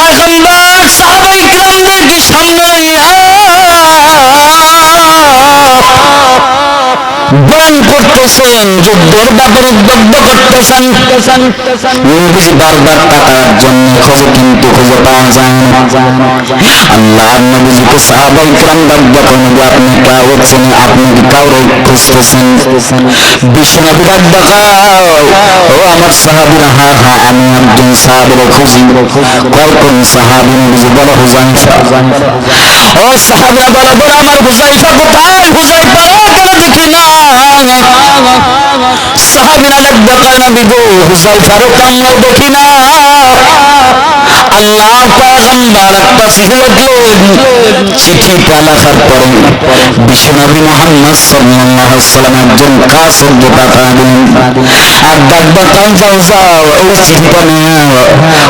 পয়গম্বর সাহাবায়ে কিরামদেরকে সামনে বয়ান করতেছেন, যুদ্ধের ব্যাপারে উদ্বুদ্ধ করতেছেন। নবীজি বারবার টাকার জন্য খোঁজে, কিন্তু খুঁজে পাওয়া যায় না। আল্লাহ নবীজিকে সাহাবায়ে কিরাম ডাক নবী আপনি কাউকে চেনেন, আপনি কি কাউরে খুঁজতেছেন? বিশ্বনবী ডাক দেখাও, ও আমার সাহাবীরা, হ্যাঁ হ্যাঁ আমি একজন সাহাবীরে খুঁজি। কোন সাহাবী? নবীজি বলো হুযায়ফা। ও সাহাবীরা বলো, বলো আমার হুযায়ফা কোথায়? হুযায়ফা কেন দেখি না? সাহাবীরা ডাক দেখায়, নবী গো হুযায়ফারে তো আমরাও দেখি না। আল্লাহ পয়গম্বর একটা চিঠি লিখলেন। চিঠিটা লেখার পরে বিশ্বনবী মুহাম্মদ সাল্লাল্লাহু আলাইহি ওয়াসাল্লাম একজন কাসিদকে পাঠালেন, আর ডাক দেখান, যাও যাও ওই চিঠিটা নিয়ে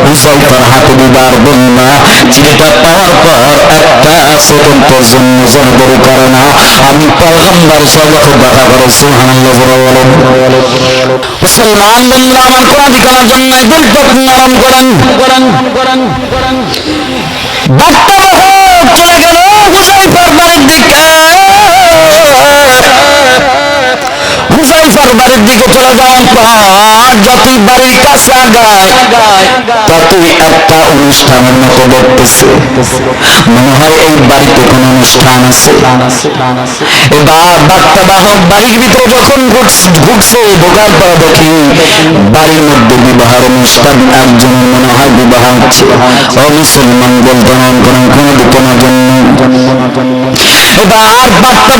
হুযায়ফার হাতে দিবার বলবা। চিঠিটা পাওয়ার পর একটা সেকেন্ড পর্যন্ত যেন দেরি করে না। আমি পয়গম্বর সবাইকে দেখা করে সুবহানাল্লাহ বলেন। মুসলমান বন্ধুরা আমার, কোরআন কালার জন্য দিল নরম করেন। বার্তা বাহক চলে গেল হুযায়ফার বাড়ির দিকে। হুযায়ফার বাড়ির দিকে চলে যাওয়ার পর যতই বাড়ির কাছে আগায় ততই একটা অনুষ্ঠানের মতো দেখতেছে। মনে হয় এই বাড়িতে কোনো অনুষ্ঠান আছে। এবার বার্তা বাহক বাড়ির ভিতরে যখন ঢুকছে, ঢোকার পর দেখি বাড়ির মধ্যে বিবাহের অনুষ্ঠান। একজনের মনে হয় বিবাহ হচ্ছে। ও মুসলমান বলতে মন করেন কোন দিকের জন্য। এবার বার্তা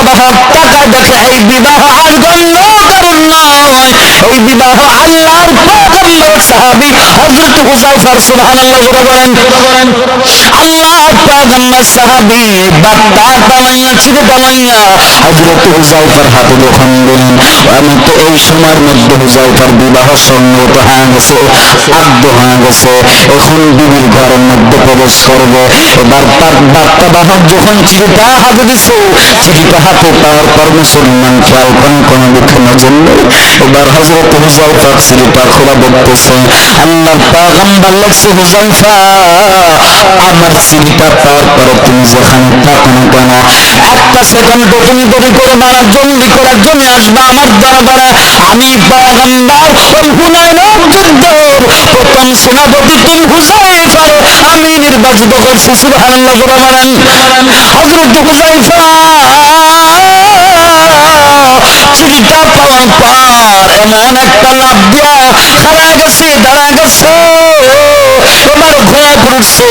বাহক টাকায় দেখে এই বিবাহ আর গণ্য করুন নয়, এই বিবাহ আল্লাহর পয়গম্বর সাহাবী হযরত হুযায়ফার। সুবহানাল্লাহ বলেন। আল্লাহর পয়গম্বর সাহাবী বার্তা পালাইয়া ছিড়ে পালাইয়া হযরত হুযায়ফার হাতে যখন দিলেন, আমি তো এই সময়ের মধ্যে হুযায়ফার বিবাহ সম্মত হয়ে গেছে, আদ্য হয়ে গেছে। এখন বিবির ঘরের মধ্যে প্রবেশ করবে। এবার বার্তা বাহক যখন চিঠিটা হাতে দিছে, চিঠিটা হাতে পাওয়ার পর মুসলমান খেয়াল করেন কোন দিকে নজর নেই। এবার হযরত হুযায়ফা চিঠিটা খোলা দেখতেছে। আল্লাহর পয়গম্বর লিখছে, হুযায়ফা আমার চিঠিটা পাওয়ার পরে তুমি যেখানে থাকো না কেন একটা সেকেন্ড তুমি দেরি করে মারা, জলদি করে জমে আসবা আমার দরবারে। আমি পয়গম্বর ওই হুনাইনের যুদ্ধের প্রথম সেনাপতি তুমি হুযায়ফারে আমি নির্বাচিত করছি। সুবহানাল্লাহ বলেন। হযরত হুযায়ফা চিঠিটা পাওয়ার পর এমন একটা লাভ দিয়া দাঁড়ায় গেছে। এবার ঘোড়া পড়ছে।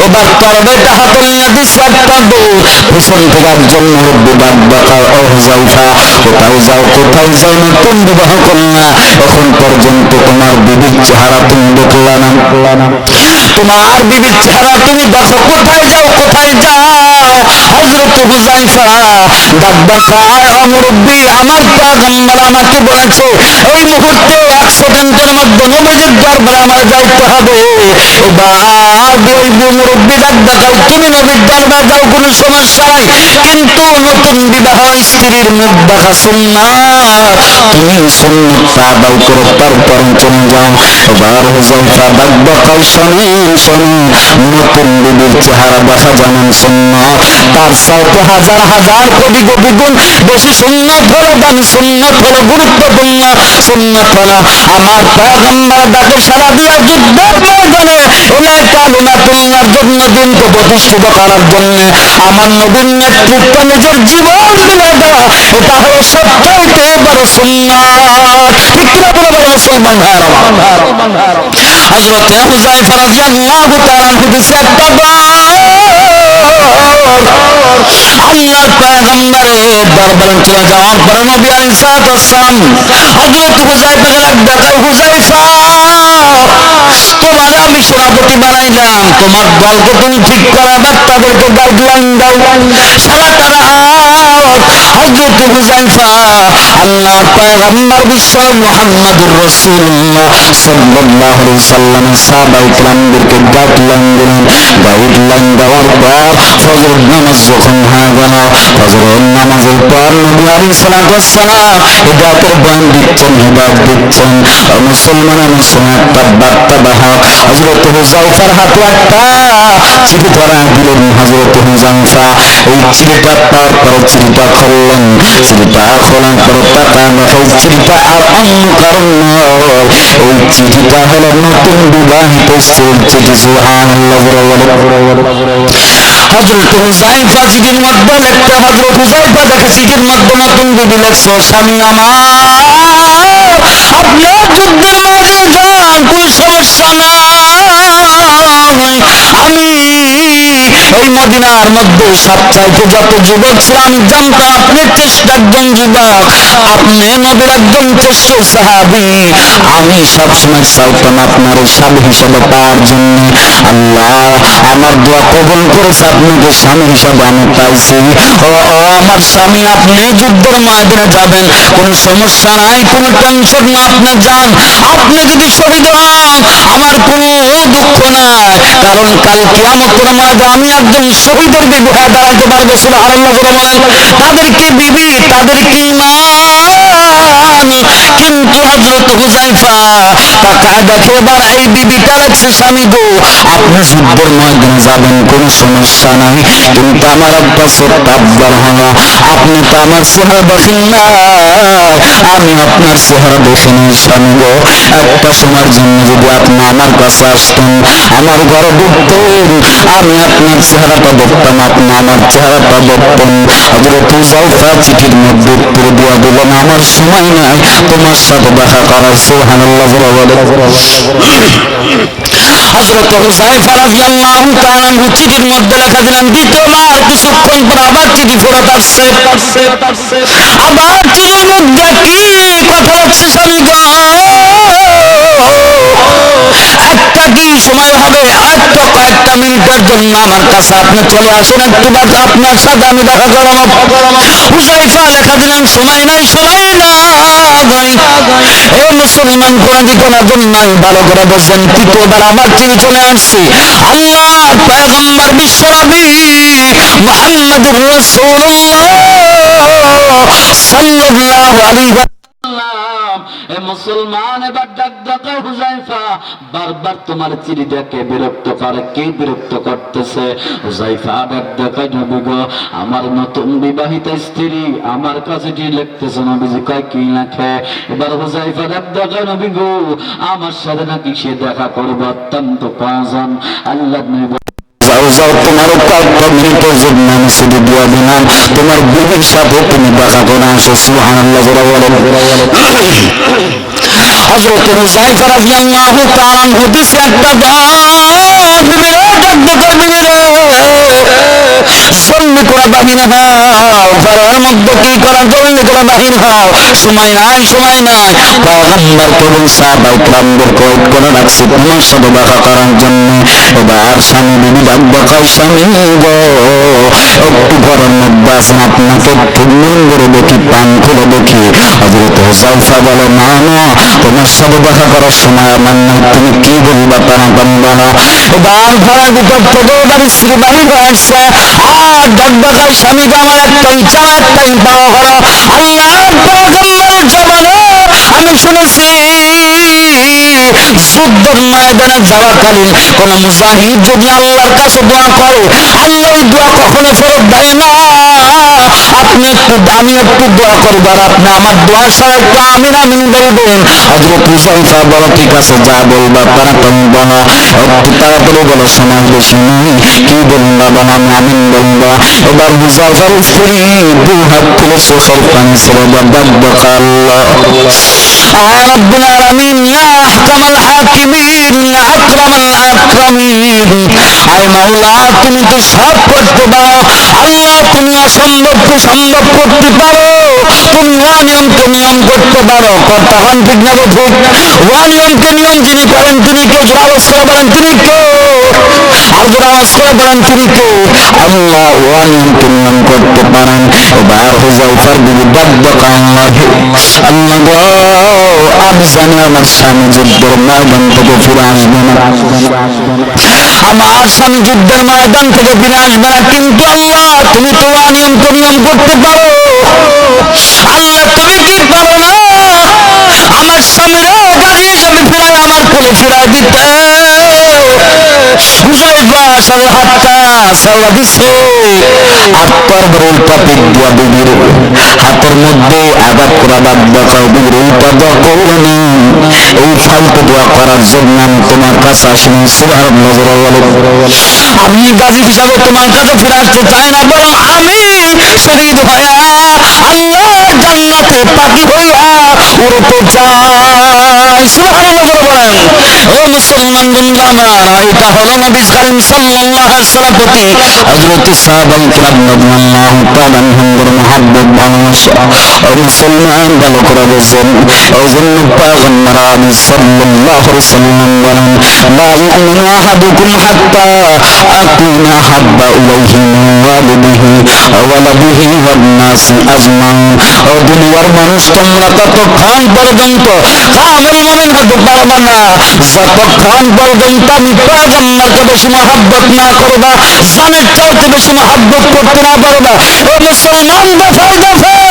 এবার তরবারিটা হাতে নিয়ে দিছে একটা দৌড়। পিছন থেকে একজন মুরব্বী ডাক দেখায়, ও হুযায়ফা কোথায় যাও নতুন বিবাহ করলা, এখন পর্যন্ত তোমার বিবির চেহারা তুমি দেখলা না। তোমার বিবির চেহারা তুমি দেখো, কোথায় যাও? হযরত হুযায়ফা ডাক দেখায়, ও মুরব্বী আমার পয়গম্বর আমাকে বলেছে এই মুহূর্তে 1 সেকেন্ডের মধ্যে নবীজির দরবারে আমার যাইতে হবে। এবার ওই মুরব্বী ডাক দেখায়, তুমি নবীর দরবারে যাও কোনো সমস্যা নাই, কিন্তু নতুন বিবাহ স্ত্রীর মুখ দেখা সুন্নাত, তুমি সুন্নাতটা আদায় করে তারপর চলে যাও। এবার হুযায়ফা ডাক দেখায়, শোনেন নতুন বিবির চেহারা দেখা যেমন সুন্নাত, তার চাইতে হাজার কোটি গুণ বেশি সুন্নাত হলো দামি, সুন্নাত হলো গুরুত্বপূর্ণ, সুন্নাত হলো আমার পয়গম্বর ডাকে সারা দিয়া যুদ্ধের ময়দানে কালিমাতুল্লাহর জন্য দিনকে প্রতিষ্ঠিত করার জন্য আমার নবীর নেতৃত্বে নিজের জীবন দিয়ে দেওয়া, এটা হলো সবচাইতে বড় সুন্নাত। ঠিক কিনা বলে বলো মুসলমান ভাইরা। হযরত হুযায়ফা রাদিয়াল্লাহু তাআলা দিছে একটা আল্লাহর পয়গম্বরের দরবারে চলে যাওয়ার পর নবী আলাইহিস সালাম হযরত হুযায়ফাকে ডাক দেখায়, হুযায়ফা তোমার আমি সেনাপতি বানাইলাম, তোমার দলকে তুমি ঠিক করা, তাদেরকে গাইডলাইন দাও। সারাটা রাত হযরত হুযায়ফা আল্লাহর পয়গম্বর বিশ্ব মুহাম্মদুর রাসূলুল্লাহ সাল্লাল্লাহু আলাইহি ওয়াসাল্লাম সাহাবায়ে কিরামদেরকে গাইডলাইন দিলেন। গাইডলাইন দেওয়ার পর ফজর নামাজ যখন হয়ে গেল, ফজরের নামাজের পর নবী আলাইহিস সালাতু ওয়াস সালাম হিদায়াতের বয়ান দিচ্ছেন, হিদায়াত দিচ্ছেন। মুসলমানের মুসলমান একটা বার্তা বাহক হযরত হুযায়ফার হাতে একটা চিঠি ধরায় দিলেন। হযরত হুযায়ফা এই চিঠিটা পাওয়ার পর চিঠিটা খুললেন। চিঠিটা খোলার পর তাকায় দেখেন চিঠিটা আর অন্য কারণ নয়, ওই চিঠিটা হলো নতুন বিবাহিত স্ত্রীর চিঠি। সুবহানাল্লাহ। হযরত হুযায়ফা চিঠির মধ্যে লিখতে, হযরত হুযায়ফা দেখে চিঠির মধ্যে নতুন বিবি লিখছে, স্বামী আমার আপনি যুদ্ধের মাঝে যান, কোন সমস্যা নাই, আমি এই মদিনার মধ্যে সবচাইতে যত যুবক ছিল আমি জানতাম আপনি শ্রেষ্ঠ একজন যুবক, আপনি নবীর একজন শ্রেষ্ঠ সাহাবী। আমি সবসময় চাইতাম আপনার স্বামী হিসেবে পাওয়ার জন্য। আল্লাহ আমার দোয়া কবুল করেছে, আপনাকে স্বামী হিসেবে আমি পাইছি। ও আমার স্বামী, আপনি যুদ্ধের ময়দানে যাবেন, কোন সমস্যা নাই, কোন টেনশন না, আপনি যান। আপনি যদি শহীদ হন আমার কোনো দুঃখ নাই, কারণ কাল কিয়ামতের ময়দানে আমি একজন শহীদের বিবি হয়ে দাঁড়াইতে পারবো। সুবহানাল্লাহ বলেন। তাদেরকে বিবি, তাদেরকে ঈমান। কিন্তু হযরত হুযায়ফা তাকায় দেখে এবার এই বিবিটা লাগছে, স্বামী গো আপনি যুদ্ধের ময়দানে যাবেন কোনো সমস্যা নাই, কিন্তু আমার একটা ছোট্ট আবদার হলো, আপনি তো আমার চেহারা দেখেন না, আমি আপনার চেহারা দেখিনি স্বামী গো, একটা সময়ের জন্য যদি আপনি আমার কাছে আসতেন, আমার ঘরে ঢুকতেন, আমি আপনার চেহারাটা দেখতাম, আপনি আমার চেহারাটা দেখতেন। হযরত হুযায়ফা চিঠির মধ্যে উত্তর দিয়ে দিলেন, আমার সময় নাই তোমার সাথে দেখা করার। সুবহানাল্লাহ। হযরত হুযায়ফা রাদিয়াল্লাহু তাআলা চিঠির মধ্যে লেখা দিলেন, দ্বিতীয়বার কিছুক্ষণ পর আবার চিঠি ফেরত আসছে। আবার চিঠির মধ্যে কি কথা লিখছে, স্বামী গো একটা কি সময় হবে, একটু কয়েকটা মিনিটের জন্য আমার কাছে আপনি চলে আসুন, একটু আপনার সাথে আমি দেখা করব। হুযায়ফা লেখা দিলেন, সময় নাই, সময় নাই। হে মুসলমান কোরআন নাই ভালো করে বলছেন, তৃতীয়বার আবার চিঠি চলে আসছে। আল্লাহর পয়গম্বর বিশ্বনবী মুহাম্মদুর রাসূলুল্লাহ সাল্লাল্লাহু আলাইহি মুসলমান এবার ডাক ডাকা, হুযায়ফা বারবার তোমার চিঠি দেখে বিরক্ত করে, কে বিরক্ত করতেছে? হুযায়ফা ডাক ডাকা, নবী গো আমার নতুন বিবাহিত স্ত্রী আমার কাছে চিঠি লিখতেছে। নবীজি কয় কি লেখে? এবার হুযায়ফা ডাক ডাকা, নবী গো আমার সাথে নাকি সে দেখা করবে, অত্যন্ত প্রয়োজন। আল্লাহ নবী যাও যাও, তোমার কয়েকটা মিনিটের জন্য আমি শুধু দিয়ে দিলাম, তোমার বিবির সাথে তুমি দেখা করে আসো। সুবহানাল্লাহ বলেন। হযরত হুযায়ফা রাদিয়াল্লাহু তাআলা আনহু দিছে একটা জলদি করে বাহির হও, ঘরের মধ্যে কি করা, জলদি করে বাহির হও, সময় নাই, সময় নাই। পয়গম্বর কেবল সাহাবায়ে কেরামদেরকে ওয়েট করে রাখছে তোমার সাথে দেখা করার জন্য। এবার স্বামী বিবি ডাক দেখায়, স্বামী গো একটু ঘরের মধ্যে আছেন, আপনাকে একটু মন করে দেখি, পান খুলে দেখি। হযরত হুযায়ফা বলে, না না তোমার সাথে দেখা করার সময় আমার নাই, তুমি কি বলবা তারা বলো। এবার ঘরের ভিতর থেকে এবার স্ত্রী বাহির হয়ে আসছে, আর ডাক দেখায়, স্বামী গো আমার একটাই চাওয়া, একটাই পাওয়া হলো, আল্লাহর পয়গম্বরের জবানে আমি শুনেছি যুদ্ধের ময়দানে যাওয়াকালীন কোন মুজাহিদ যদি আল্লাহর কাছে দোয়া করে, আল্লাহ ওই দোয়া কখনো ফেরত দেয় না। আপনি একটু, আমি একটু দোয়া করবো আর আপনি আমার দোয়ার সাথে একটু আমিন আমিন বলবেন। হযরত হুযায়ফা বলো, ঠিক আছে যা বলবা তাড়াতাড়ি বলো, একটু তাড়াতাড়ি বলো, সময় বেশি নেই, কি বলবা বলো, আমি আমিন বলবো। এবার হুযায়ফার স্ত্রী দু হাত তুলে চোখের পানি ছেড়ে ডাক দেখা, আল্লাহ রব্বুল আলামিন, ইয়া আহকামাল হাকিমিন, ইয়া আকরামাল আকরামিন, আয় মাওলা তুমি তো সব করতে পারো, আল্লাহ তুমি অসম্ভবকে সম্ভব করতে পারো, তুমি অনিয়মকে নিয়ম করতে পারো। কর্তা হন ঠিক না ঠিক? অনিয়মকে নিয়ম যিনি করেন তিনি কে? জোড়া অবস্থা বলেন তিনি কে? আর জোড়া আওয়াজ করে বলেন তিনি কে? আল্লাহ নিয়ন্ত্রণ করতে পারেন। এবার হুযায়ফার বিবি ডাক আল্লাহ গো, আমি জানি আমার স্বামী যুদ্ধের ময়দান থেকে ফিরে আসবে না, আমার স্বামী যুদ্ধের ময়দান থেকে ফিরে আসবে না, কিন্তু আল্লাহ তুমি তো নিয়ন্ত্রণ করতে পারো। আল্লাহ তুমি কি পারো না আমার স্বামীর গাড়ি তুমি ফিরাই আমার কোলে ফিরাই দিতে? হুযায়ফা সাথে হাতটা সাল্লা দিছে, আর তারপরে উল্টা পিঠ দিয়া বিবির হাতের মধ্যে আঘাত করা বাদ বাঁচাও, বিবির উল্টা দোয়া করবেন। এই ফালতু দোয়া করার জন্য আমি তোমার কাছে আসিনি। সুবহানাল্লাহ। আমি গাজী হিসাবে তোমার কাছে ফিরে আসতে চাই না, বরং আমি শহীদ হয়ে আল্লাহ জান্নাতে পাখি হইয়া উড়তে চাই। সুবহানাল্লাহ বলেন। ও মুসলমান বন্ধু আমার, এটা হলো নবী করিম সাল্লাল্লাহু আলাইহি ওয়াসাল্লাম প্রতি হযরত সাহাবায়ে কিরাম রাদিয়াল্লাহু তাআলা আনহুর মুহাব্বত ভালোবাসা। ও মুসলমান ভালো করে বুঝুন, এই জন্য পয়গম্বর আলাইহিস সাল্লাল্লাহু আলাইহি ওয়াসাল্লাম বলেন, লা ইউমিনু আহাদুকুম হাত্তা আকুনা হাব্বা ইলাইহি মিন ওয়ালিদিহি ওয়া ওয়ালাদিহি ওয়ান নাসি আজমাইন। ও দুনিয়ার মানুষ, তোমরা ততক্ষণ পর্যন্ত কামেল মুমিন হতে পারবে না যতক্ষণ পর্যন্ত আমি পয়গম্বরকে বেশি মহব্বত না করবা, জানের চাইতে বেশি মহব্বত করতে না পারবা। ও মুসলমান, দফায় দফায়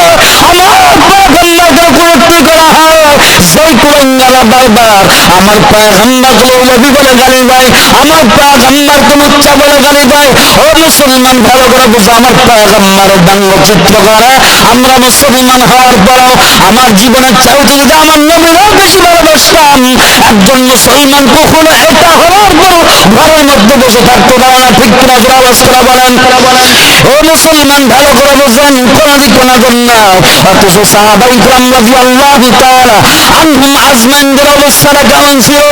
আমার পয়গম্বরকে কুরুক্তি করা হয়, সেই কুরঙ্গালা বারবার আমার পয়গম্বরকে নবী বলে গালি দেয়, আমার পয়গম্বরকে লুচ্চা বলে গালি দেয়। ও মুসলমান, ভালো করে বুঝো, আমার পয়গম্বরের ব্যঙ্গচিত্র করে আমরা মুসলমান হওয়ার পরও আমার জীবনের চাইতে যদি আমার নবীরও বেশি ভালোবাসতাম, একজন মুসলমান কখনো এটা হওয়ার পর ঘরের মধ্যে বসে থাকতে পারে না। ঠিক কিনা জোরে আওয়াজ করে বলেন। ও মুসলমান, ভালো করে বুঝেন, কোন দিক কোন জন্য। অথচ সাহাবায়ে কিরাম রাদিয়াল্লাহু তাআলা আনহুম আজমাইনদের অবস্থাটা কেমন ছিল?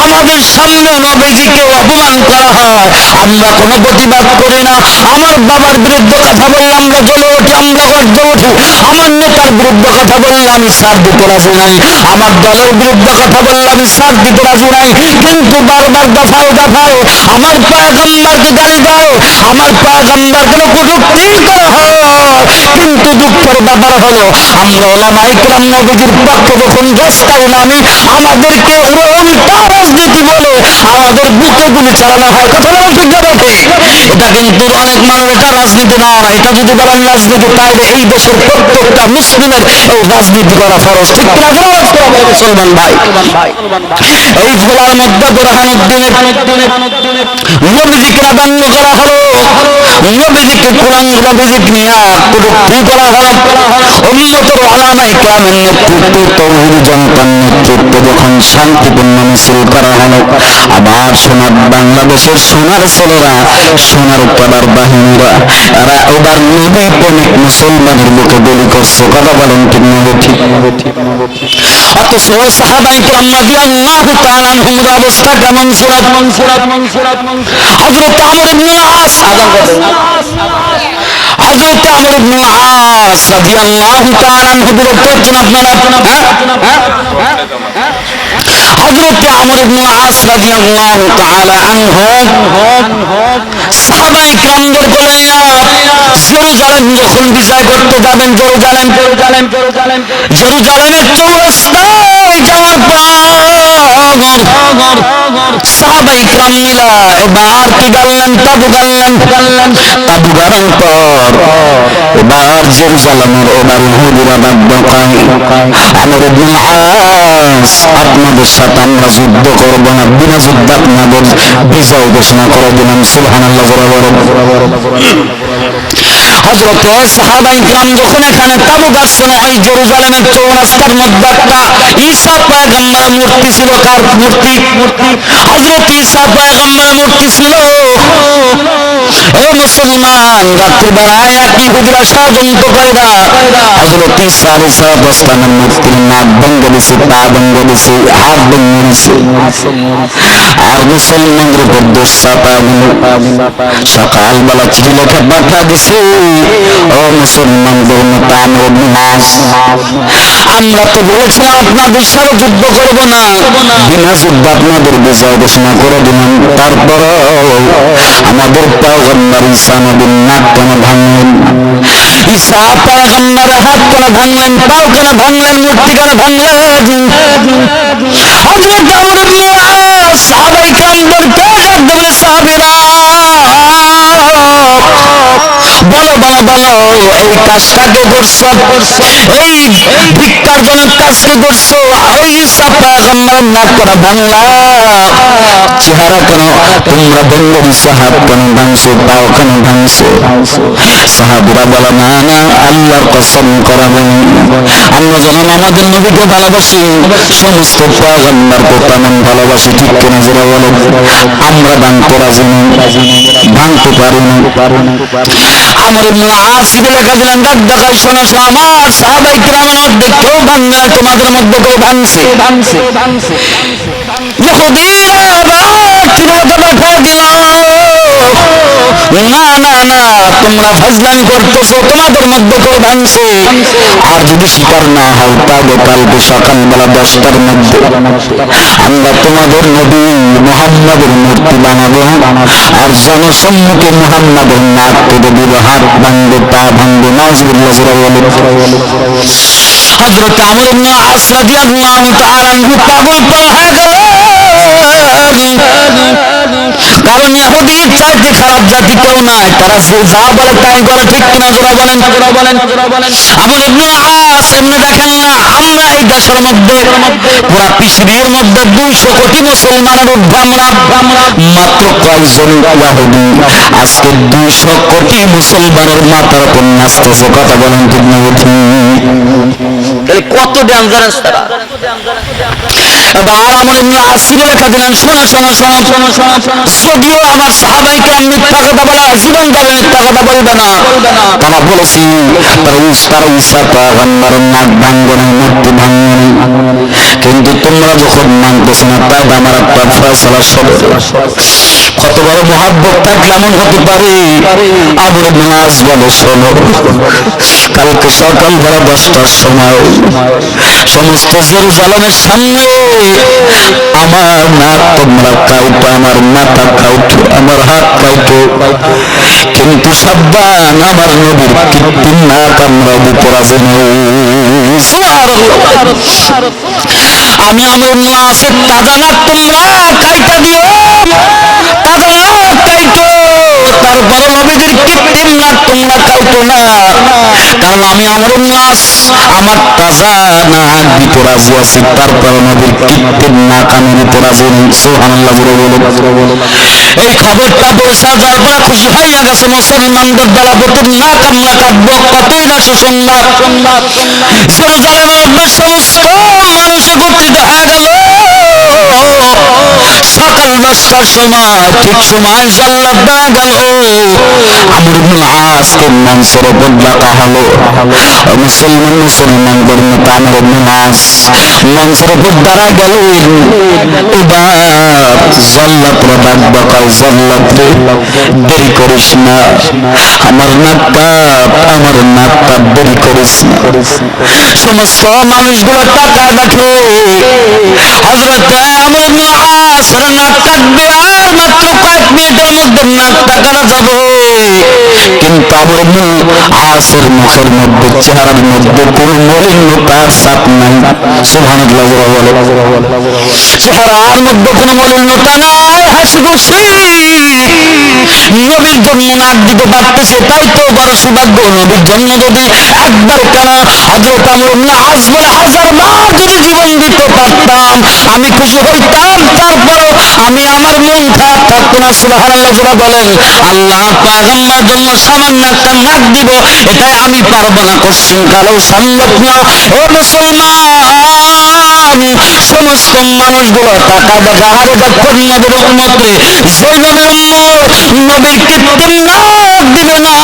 আমাদের সামনে নবীজিকে অপমান করা হয়, আমরা কোনো প্রতিবাদ করি না। আমার বাবার বিরুদ্ধে কথা বললে আমরা জ্বলে উঠি, আমরা গর্জে উঠি। আমার নেতার বিরুদ্ধে কথা বললে আমি সাথ দিতে রাজি নাই, আমার দলের বিরুদ্ধে কথা বললে আমি সাথ দিতে রাজি নাই। কিন্তু বারবার দফায় দফায় আমার পয়গম্বরকে গালি দাও, আমার পয়গম্বরকে কটূক্তি করা হয়। কিন্তু দুঃখের ব্যাপার হলো, আমরা উলামায়ে কিরাম নবীজির পক্ষে যখন রাস্তায় নামি, আমাদেরকে উল্টা রাজনীতি বলে আমাদের বুকে গুলি চালানো হয়। কথা বলেন ঠিক না ঠিক? এটা কিন্তু অনেক মানুষ এটা রাজনীতি না, এটা যদি বলেন রাজনীতি, তাহলে এই দেশের প্রত্যেকটা মুসলিমের এই রাজনীতি করা ফরজ। ঠিক কিনা মুসলমান ভাই? এই জেলার মধ্যে বুরহানুদ্দিনের নবীজিকে ব্যঙ্গ করা হলো, নবীজিকে কোরআন নবীজিকে নিয়ে কটূক্তি করা হলো। উম্মতের উলামায়ে কিরামের নেতৃত্বে, তৌহিদি জনতার নেতৃত্বে যখন শান্তিপূর্ণ মিছিল করা হলো, আবার সোনার বাংলাদেশের সোনার ছেলেরা, সোনার পাড়ার বাহিনীরা, এরা এবার নবী প্রেমিক মুসলমানের বুকে গুলি করছে। কথা বলেন ঠিক না ঠিক? অথচ সাহাবায়ে কিরাম রাদিয়াল্লাহু তাআলা আনহুর অবস্থা কেমন ছিল? হযরত আমর ইবনে আস, হযরত আমর ইবনে আস রাদিয়াল্লাহু তাআলা আনহু বলতেন, আপনারা হযরত আমর ইবনে আস রাদিয়াল্লাহু তাআলা আনহু সাহাবায়ে কিরামদেরকে নিয়ে জেরুজালেম যখন বিজয় করতে যাবেন, জেরুজালেমের চৌরাস্তায় যাওয়ার পর সাহাবায়ে কিরাম মিলা এবার কি গাড়লেন? তাবু গাড়লেন। তাবু গাড়ার পর এবার জেরুজালেমের এবার ইহুদিরা বাক্য আমর ইবনে আস, আপনাদের সাথে আমরা যুদ্ধ করবো না, বিনা যুদ্ধে আপনাদের বিজয় ঘোষণা করে দিলাম। সুবহানাল্লাহ। হযরত সাহাবায়ে কিরাম যখন এখানে তাবু গাড়ছেন, এই জেরুজালেমের চৌরাস্তার মধ্যে একটা ঈসা পয়গম্বরের মূর্তি ছিল। কার মূর্তি? হযরত ঈসা পয়গম্বরের মূর্তি ছিল। ও মুসলমান, রাত্রিবেলায় এক ইহুদিরা ষড়যন্ত্র করে হযরত ঈসা আলাইহিস সালামের মূর্তির নাক ভেঙে দিছে, পা ভেঙে দিছে, হাত ভেঙে দিছে, আর মুসলমানদের উপর দোষ চাপায় সকালবেলা চিঠি লেখা পাঠা দিছে। ও মুসলমানদের নেতা আমর ইবনে আস, আমরা তো বলেছিলাম আপনাদের সাথে যুদ্ধ করবো না, বিনা যুদ্ধে আপনাদের বিজয় ঘোষণা করে দিলাম, তারপরও আমাদের পয়গম্বর ঈসা নবীর নাক কেন ভাঙলেন, ঈসা পয়গম্বরের হাত কেন ভাঙলেন, পাও কেন ভাঙলেন, মূর্তি কেন ভাঙলেন? হযরত আমর ইবনে আস সাহাবায়ে কেরামদেরকে একদম সাহাবীরা বলো বলো বলো, এই কাজটা কে করছো? এই ভিক্ষার্জনের কাজ কি করছো? ওই ঈসা পয়গম্বরের নাক করা ভাঙলা, চেহারা কেন তোমরা বললো, ঈসা হাত কেন ভাঙছো, পাও কেন ভাঙছো? সাহাবীরা বলে না না, আল্লাহর কসম করাবেন, আমরা যখন আমাদের নবীকে ভালোবাসি সমস্ত পয়গম্বরকে তেমন ভালোবাসি, ঠিক কিনা যারা বলো? আমরা ভাঙতে রাজি নই, ভাঙতে পারি না। আমর ইবনে আস লেখা দিলেন, ডাক দেখায় শোনো আমার সাহাবায়ে কিরামের মধ্যে কেউ ভাঙবে না, তোমাদের মধ্যে কেউ ভাঙছে? ইহুদিরা কিনা জবাব দিল, না না না, তোমরা ফাজলামি করতেছো, তোমাদের মধ্যে কেউ ভাঙছে। আর যদি স্বীকার না হও তাহলে কালকে সকালবেলা 10টার মধ্যে আমরা তোমাদের নবী মুহাম্মাদের মূর্তি বানাবো, আর জনসম্মুখে মুহাম্মাদের নাক কেটে দিব, হাত ভাঙবে, পা ভাঙবে। নাউজুবিল্লাহ বলে হযরত আমর ইবনে আস রাদিয়াল্লাহু তাআলা আনহু পাগল হয়ে গেলেন, কারণ ইহুদির চাইতে খারাপ জাতি কেউ নাই, তারা যে যা বলে তাই করে, ঠিক কিনা জোরা বলেন? আমর ইবনে আস এমনি দেখেন না, আমরা এই দেশের মধ্যে পুরা পৃথিবীর মধ্যে 200 কোটি মুসলমানের ঊর্ধ্বে আমরা মাত্র কয়জন ইহুদি? আজকে 200 কোটি মুসলমানের মাথার উপর নাচতেছে, কথা বলেন ঠিক না? কত ডেঞ্জারাস তারা। এবার আমর ইবনে আস লেখা দিলেন, শোনো শোনো শোনো শোনো শোনো, যদিও আমার সাহাবায়ে কেরাম মিথ্যা কথা বলে, জীবন ধরে মিথ্যা কথা বলবে না। তারা বলেছি তারা ঈসা পয়গম্বরের নাক ভাঙবে না, মূর্তি ভাঙবে না, কিন্তু তোমরা যখন মানতেছো না তাই আমার একটা ফয়সালা শোনো। কত বড় মহাব্বত থাকলে এমন হতে পারে? আমর ইবনে আস বলে, শোনো, কালকে সকালবেলা 10টার সময় সমস্ত জেরুজালেমের সামনে আমার নাক তোমরা কাউটো, আমার মাথা কাউটো, আমার হাত কাউটো, কিন্তু সাবধান, আমার নবীর কৃত্রিম নাক আমরা দিতে রাজি নই। আমি আমর ইবনে আসের তাজা নাক তোমরা কাইটা দিও, তাজা নাক কাইটো, তারপরে নবীদের কৃত্রিম নাক তোমরা কাউটো না, কারণ আমি আমর ইবনে আস আমার তাজা নাক দিতে রাজি আছি, তারপরে নবীর কৃত্রিম নাক আমি দিতে রাজি নই। সুবহানাল্লাহ বলে এই খবরটা পৌঁছা যাওয়ার পরে খুশি হইয়া গেছে মুসলমানদের দলপতির নাক আমরা কাটবো। কতই না সুসংবাদ! জেরুজালেমের মধ্যে সমস্ত মানুষ একত্রিত হয়ে গেল। সকাল 10টার সময় ঠিক সময় জাল্লাত দেয়া গেল, আমর ইবনে আসকে মঞ্চের উপর ডাকা হলো। মুসলমানদের নেতা আমর ইবনে আস মঞ্চের উপর দাঁড়া গেলেন। এবার জাল্লাতরা ডাক বাকায়, জাল্লাত রে, দেরি করিস না, আমার নাকটা দেরি করিস না। সমস্ত মানুষগুলো টাকা দেখে হযরত আমর ইবনে আস নাক কাটবে, আর মাত্র কয়েক মিনিটের মধ্যে নাকটা কাটা যাবে, কিন্তু আমর ইবনে আসের মুখের মধ্যে, চেহারার মধ্যে কোন মলিনতার ছাপ নাই। সুবহানাল্লাহ বলে চেহারার মধ্যে কোন মলিনতা নাই, হাসি খুশি নবীর জন্য নাক দিতে পারতেছে, তাই তো বড় সৌভাগ্য। নবীর জন্য যদি একবার কেন হযরত আমর ইবনে আস বলে 1000 বার যদি জীবন দিতে পারতাম আমি খুশি হইতাম, তারপরও আমি আমার মন খারাপ থাকতো না। সুবহানাল্লাহ বলেন। আল্লাহ পয়গম্বর জন্য সামান্য একটা নাক দিব, এটাই আমি পারবো না, কোশ্চিন কালেও সম্ভব না। ও মুসলমান, সমস্ত মানুষগুলো টাকা দেখা আরো যখন নবীর উম্মতে যে নবীর উম্মত নবীর কৃত্রিম নাক দিবে না,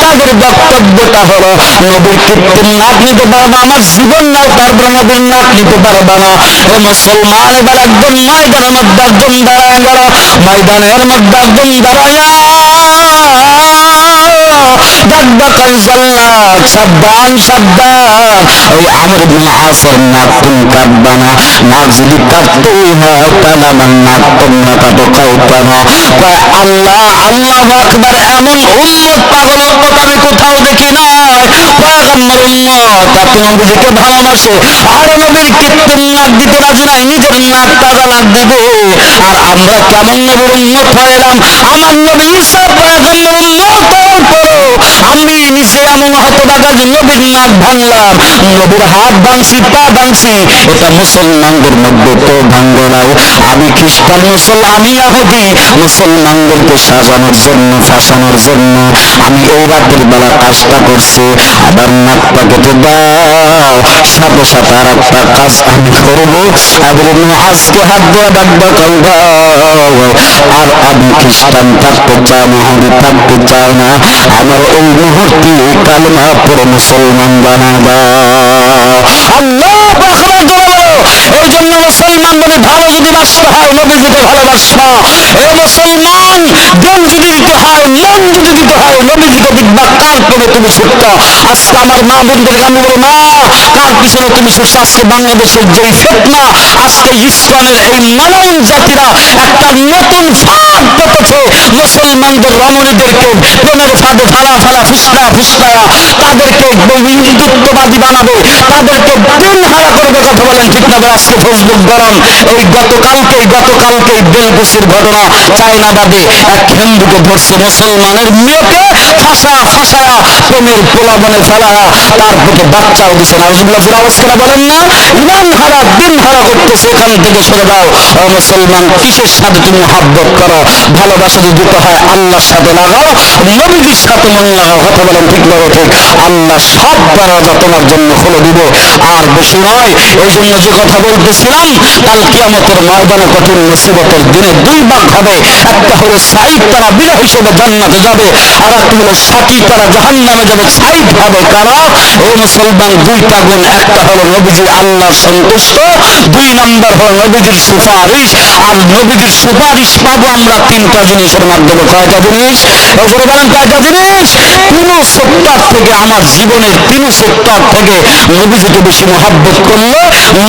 তাদের বক্তব্যটা হলো নবীর কৃত্রিম নাক নিতে পারবা, আমার জীবন নাও, তারপর নবীর নাক নিতে পারবা না। ও মুসলমান, এবার একজন ময়দানের মধ্যে একজন দাঁড়ায় গেল, ময়দানের মধ্যে একজন দাঁড়ায়া সাবধান সাবধান, ওই আমর ইবনে আসের নাক তুমি কাটবা না, নাক যদি কাটতেই হয় তাহলে আমার নাক তোমরা কাটো, কাউটা না। আল্লাহ আল্লাহু আকবার, এমন উম্মত পাগলতা আমি কোথাও দেখি নাই। পয়গম্বর উম্মত, আপনি নবীজিকে ভালোবাসে আর নবীর কৃত্রিম নাক দিতে রাজি নাই, নিজের নাক তাজা নাক দিব। আর আমরা কেমন নবীর উম্মত হয়ে এলাম? আমার নবী ঈসা পয়গম্বর উম্মত হওয়ার পরও আমি নিচে এমন হতবাগা যে নবীর নাক ভাঙলাম, নবীর হাত ভাঙছি, পা ভাঙছি, এটা মুসলমানদের মধ্যে তো ভাঙ্গ নাই। আমি খ্রিস্টান, আমি ইহুদি, মুসলমানদেরকে সাজানোর জন্য, ফাঁসানোর জন্য আমি এই রাতের বেলা কাজটা করছি। আবার নাকটা কেটে দাও, সাথে সাথে আর একটা কাজ আমি করবো। আজকে হাত দিয়ে ডাকবা কল দাও। আর আমি খ্রিস্টান থাকতে চাই না, ইহুদি থাকতে চাই না, আমার ওই মুহূর্তে কালেমা পড়ে মুসলমান বানা দাও। আল্লাহ এই জন্য মুসলমান বলে ভালো যদি বাঁচতে হয় নবীজিকে ভালোবাসবা। এ মুসলমান, দিন যদি দিতে হয়, মন যদি দিতে হয়, নবীজিকে দিকবা। কার করে তুমি ছুটত? আজকে আমার মা বোনদের আমি বলো, মা কার পিছনে তুমি ছুটছ? আজকে বাংলাদেশের যেই ফিতনা, আজকে ইসলামের এই মালাউন জাতিরা একটা নতুন ফাঁদ পেতেছে, মুসলমানদের রমণীদেরকে প্রেমের ফাঁদে ফালা ফালা ফুসলা ফুসলায়া তাদেরকে হিন্দুত্ববাদী বানাবে, তাদেরকে দিন হারা করবে। কথা বলেন ঠিক না? আজকে ফেসবুক গরম। এই গতকালকেই বেলকুচির ঘটনা, চায়নাবাদে এক হিন্দুকে ধরছে, মুসলমানের মেয়েকে ফাঁসায়া প্রেমের প্রলাপনে ফেলায়া তারপরে বাচ্চাও দিছে। নাউজুবিল্লাহ, ফিরাওয়াজকেরা বলেন না, ইমান হারা দিন হারা করতেছে। এখান থেকে সরে দাও। ও মুসলমান, কিসের সাথে তুমি মহব্বত করো? ভালোবাসা যদি দিতে হয় আল্লাহর সাথে লাগাও, নবীজির সাথে মন লাগাও। কথা বলেন ঠিক না? ঠিক। আল্লাহ সব দরজা তোমার জন্য খুলে দিবে। আর বেশি নয়, এই জন্য যে কথা বলতেছিলাম, কাল কিয়ামতের ময়দানে কঠিন মুসিবতের দিনে দুই ভাগ হবে। একটা হলো সাঈদ, তারা বিনা হিসেবে জান্নাতে যাবে, আর একটা হলো সাকি, তারা জাহান্নামে যাবে। সাঈদ হবে কারা? ও মুসলমান, দুইটা গুণ। একটা হলো নবীজি আল্লাহ সন্তুষ্ট, দুই নাম্বার হলো নবীজির সুপারিশ। আর নবীজির সুপারিশ পাবো আমরা তিনটা জিনিসের মাধ্যমে। কয়টা জিনিস? এরপরে বলেন কয়টা জিনিস? 370 থেকে আমার জীবনের 370 থেকে নবীজিকে বেশি মহব্বত করলে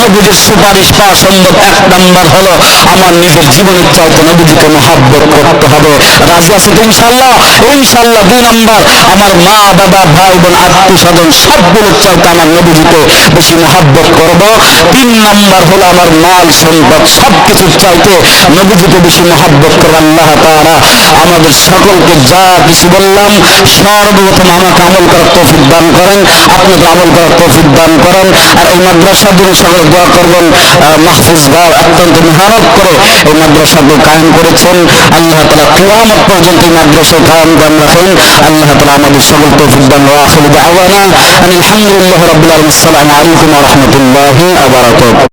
নবীজির সুপারিশ পাওয়া সম্ভব। এক নাম্বার হলো আমার নিজের জীবনের চাইতে নবীজিকে মহব্বত করতে হবে। রাজি আছে তো ইনশাআল্লাহ? ইনশাআল্লাহ। 2 নাম্বার, আমার মা বাবা ভাই বোন আত্মীয় স্বজন সবগুলোর চাইতে আমার নবীজিকে বেশি মহব্বত করব। 3 নাম্বার হলো আমার মাল সম্পদ সবকিছুর চাইতে নবীজিকে বেশি মহব্বত করে। আল্লাহ তাআলা আমাদের সকলকে যা কিছু বললাম সর্বপ্রথম আমাকে আমল করার তৌফিক দান করেন, আপনাকে আমল করার তৌফিক দান করেন। আর এই মাদ্রাসার জন্য সকল দোয়া করবেন। মাহফুজ ভাই অত্যন্ত মেহনত করে এই মাদ্রাসাকে কায়েম করেছেন। আল্লাহ তাআলা কিয়ামত পর্যন্ত এই মাদ্রাসায় কায়েম রাখেন। আল্লাহ তাআলা আমাদের সকল তৌফিক দান করেন। আখিরু দাওয়ানা আলহামদুলিল্লাহি রাব্বিল আলামিন। আসসালামু আলাইকুম ওয়া রাহমাতুল্লাহি ওয়া বারাকাতুহু।